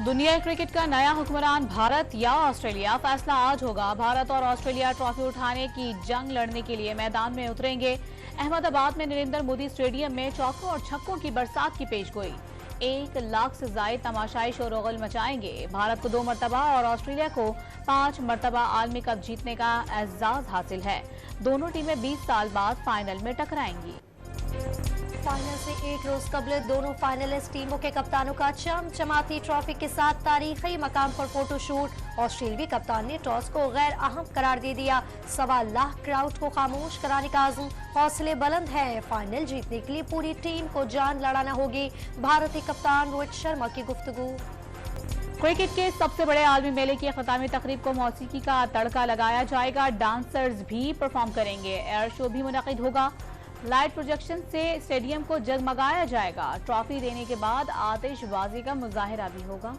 दुनिया क्रिकेट का नया हुक्मरान भारत या ऑस्ट्रेलिया, फैसला आज होगा। भारत और ऑस्ट्रेलिया ट्रॉफी उठाने की जंग लड़ने के लिए मैदान में उतरेंगे। अहमदाबाद में नरेंद्र मोदी स्टेडियम में चौकों और छक्कों की बरसात की पेशगोई। 1 लाख से ज्यादा तमाशाई शोरगुल मचाएंगे। भारत को 2 मरतबा और ऑस्ट्रेलिया को 5 मरतबा आलमी कप जीतने का एजाज हासिल है। दोनों टीमें 20 साल बाद फाइनल में टकराएंगी। फाइनल से एक रोज कबल दोनों फाइनलिस्ट टीमों के कप्तानों का चमचमाती ट्रॉफी के साथ तारीखी मकाम पर फोटोशूट। ऑस्ट्रेलियावी कप्तान ने टॉस को गैर अहम करार दे दिया। 1.25 लाख क्राउड को खामोश कराने का आज़म। हौसले बुलंद हैं। फाइनल जीतने के लिए पूरी टीम को जान लड़ाना होगी। भारतीय कप्तान रोहित शर्मा की गुफ्तगू। क्रिकेट के सबसे बड़े आलमी मेले की अख्तामी तकरीब को मौसीकी का तड़का लगाया जाएगा। डांसर्स भी परफॉर्म करेंगे। एयर शो भी मुनक़िद होगा। लाइट प्रोजेक्शन से स्टेडियम को जगमगाया जाएगा। ट्रॉफी देने के बाद आतिशबाजी का मुजाहिरा भी होगा।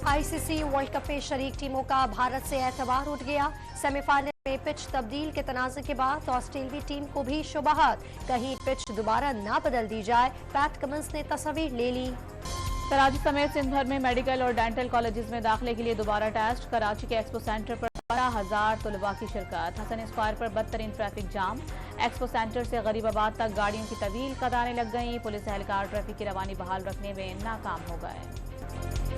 आईसीसी वर्ल्ड कप में शरीक टीमों का भारत से एतबार उठ गया। सेमीफाइनल में पिच तब्दील के तनाज़े के बाद ऑस्ट्रेलियावी टीम को भी शुबहात, कहीं पिच दोबारा ना बदल दी जाए। पैट कमिंस ने तस्वीर ले ली। कराची समेत सिंध भर में मेडिकल और डेंटल कॉलेजेस में दाखिले के लिए दोबारा टेस्ट। कराची के एक्सपो सेंटर पर 12,000 तलबा की शिरकत। हसन स्क्वायर पर बदतरीन ट्रैफिक जाम। एक्सपो सेंटर से गरीबाबाद तक गाड़ियों की तवील कतारें लग गईं। पुलिस एहलकार ट्रैफिक की रवानी बहाल रखने में नाकाम हो गए।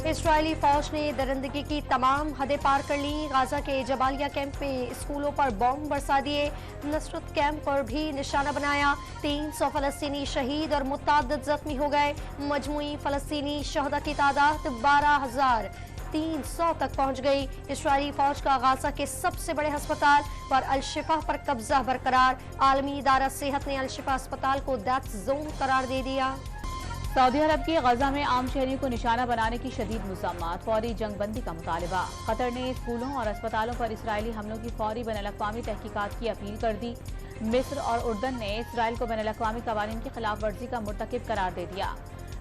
इजरायली फौज ने दरिंदगी की तमाम हदें पार कर ली। गाजा के जबालिया कैंप में स्कूलों पर बॉम्ब बरसा दिए। नुसरत कैंप पर भी निशाना बनाया। 300 फलस्तीनी शहीद और मुतअद्दिद जख्मी हो गए। मजमूई फलस्तीनी शहदा की तादाद 12,300 तक पहुंच गई। इजरायली फौज का गाजा के सबसे बड़े अस्पताल पर अल-शिफा पर कब्जा बरकरार। आलमी इदारा सेहत ने अल-शिफा अस्पताल को डेथ जोन करार दे दिया। सऊदी अरब की गजा में आम शहरियों को निशाना बनाने की शदीद मुज़म्मत। फौरी जंगबंदी का मुतालिबा। कतर ने स्कूलों और अस्पतालों पर इसराइली हमलों की फौरी बैनुल-अक़वामी तहकीकात की अपील कर दी। मिस्र और उर्दन ने इसराइल को बैनुल-अक़वामी कवानीन की खिलाफ वर्जी का मुर्तकिब करार दे दिया।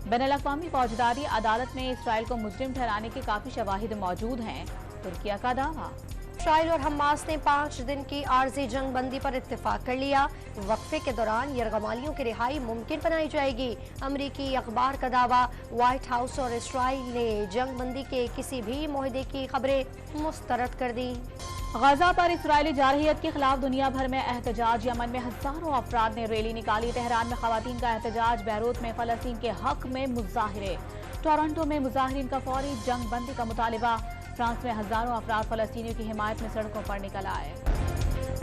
बैनुल-अक़वामी फौजदारी अदालत में इसराइल को मुजरिम ठहराने के काफी शवाहिद मौजूद हैं। तुर्किया का दावा। इसराइल और हमास ने 5 दिन की आर्जी जंग बंदी पर इत्तेफाक कर लिया। वक्फे के दौरान यरगमालियों की रिहाई मुमकिन बनाई जाएगी। अमरीकी अखबार का दावा। व्हाइट हाउस और इसराइल ने जंग बंदी के किसी भी मुआहदे की खबरें मुस्तरद कर दी। गजा पर इसराइली जारहियत के खिलाफ दुनिया भर में एहतजाज। यमन में हजारों अफराद ने रैली निकाली। तेहरान में खवातीन का एहतजाज। बैरूत में फलस्तीन के हक में मुजाहिरे। टोरंटो में मुजाहिरीन का फौरी जंग बंदी का मुतालिबा। फ्रांस में हजारों अफराद फलस्तीनियों की हिमायत में सड़कों पर निकल आए।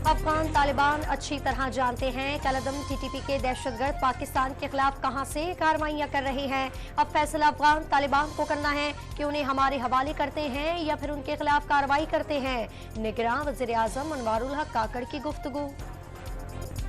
अफगान तालिबान अच्छी तरह जानते हैं कलअदम टीटीपी के दहशतगर्द पाकिस्तान के खिलाफ कहां से कार्रवाइयां कर रहे हैं। अब फैसला अफगान तालिबान को करना है कि उन्हें हमारे हवाले करते हैं या फिर उनके खिलाफ कार्रवाई करते हैं। निगरान वज़ीर आज़म अनवारुल हक काकड़ की गुफ्तगू।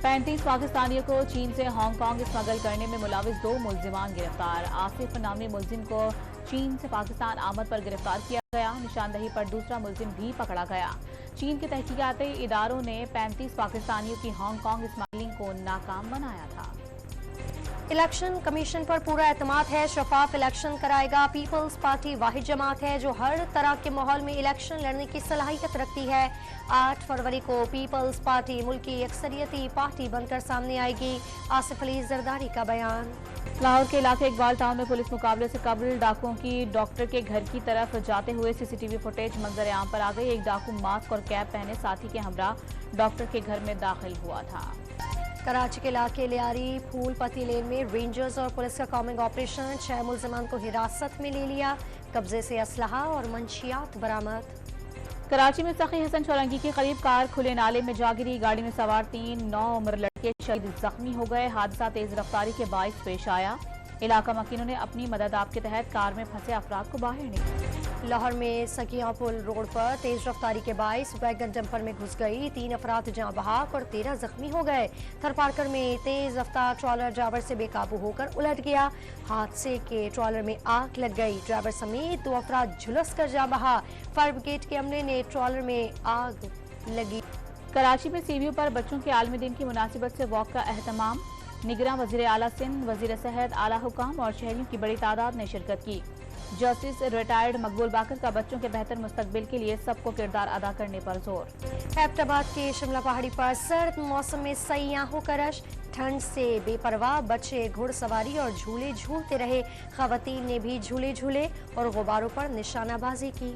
35 पाकिस्तानियों को चीन से हांगकांग स्मगल करने में मुलविस 2 मुल्जिमान गिरफ्तार। आसिफ नामी मुल्जिम को चीन से पाकिस्तान आमद पर गिरफ्तार किया गया। निशानदही पर दूसरा मुल्जिम भी पकड़ा गया। चीन के तहकीकाती इदारों ने 35 पाकिस्तानियों की हांगकांग स्मगलिंग को नाकाम बनाया था। इलेक्शन कमीशन पर पूरा एतमाद है। शफाफ इलेक्शन कराएगा। पीपल्स पार्टी वाहिद जमात है जो हर तरह के माहौल में इलेक्शन लड़ने की सलाहियत रखती है। 8 फरवरी को पीपल्स पार्टी मुल्की अक्सरियती पार्टी बनकर सामने आएगी। आसिफ अली जरदारी का बयान। लाहौर के इलाके इकबाल टाउन में पुलिस मुकाबले से कबल डाकुओं की डॉक्टर के घर की तरफ जाते हुए सीसीटीवी फुटेज मंजर आम पर आ गई। एक डाकू मास्क और कैप पहने साथी के हमरा डॉक्टर के घर में दाखिल हुआ था। कराची के इलाके लियारी फूल पति लेन में रेंजर्स और पुलिस का कॉम्बिंग ऑपरेशन। 6 मुल्जिमान को हिरासत में ले लिया। कब्जे से असलहा और मंशियात बरामद। कराची में सखी हसन चौरंगी के करीब कार खुले नाले में जा गिरी। गाड़ी में सवार 3 9 उम्र लड़के शहीद जख्मी हो गए। हादसा तेज रफ्तारी के बाइस पेश आया। इलाका मकीनों ने अपनी मदद आप के तहत कार में फंसे अफराद को बाहर निकाला। लाहौर में सकिया पुल रोड पर तेज रफ्तारी के बाइस वैगन डंपर में घुस गई। 3 अफराद जहां बहाक और 13 जख्मी हो गए। थरपारकर में तेज रफ्तार ट्रॉलर ड्राइवर से बेकाबू होकर उलट गया। हादसे के ट्रॉलर में आग लग गई। ड्राइवर समेत 2 अफराद झुलस कर जा बहा। फायर ब्रिगेड के अमले ने ट्रॉलर में आग लगी। कराची में सीवीओ पर बच्चों के आलमी दिन की मुनासिबत से वॉक का एहतमाम। निगरान वजीर आला सिंध, वजीर सेहत, आला हुकाम और शहरियों की बड़ी तादाद ने शिरकत की। जस्टिस रिटायर्ड मकबूल बाकर का बच्चों के बेहतर मुस्तकबिल के लिए सबको किरदार अदा करने पर जोर। हैदराबाद के शिमला पहाड़ी पर सर्द मौसम में सैयाहों का रश, ठंड से बेपरवाह बच्चे घुड़सवारी और झूले झूलते रहे, खवातीन ने भी झूले झूले और गुब्बारों पर निशानाबाजी की।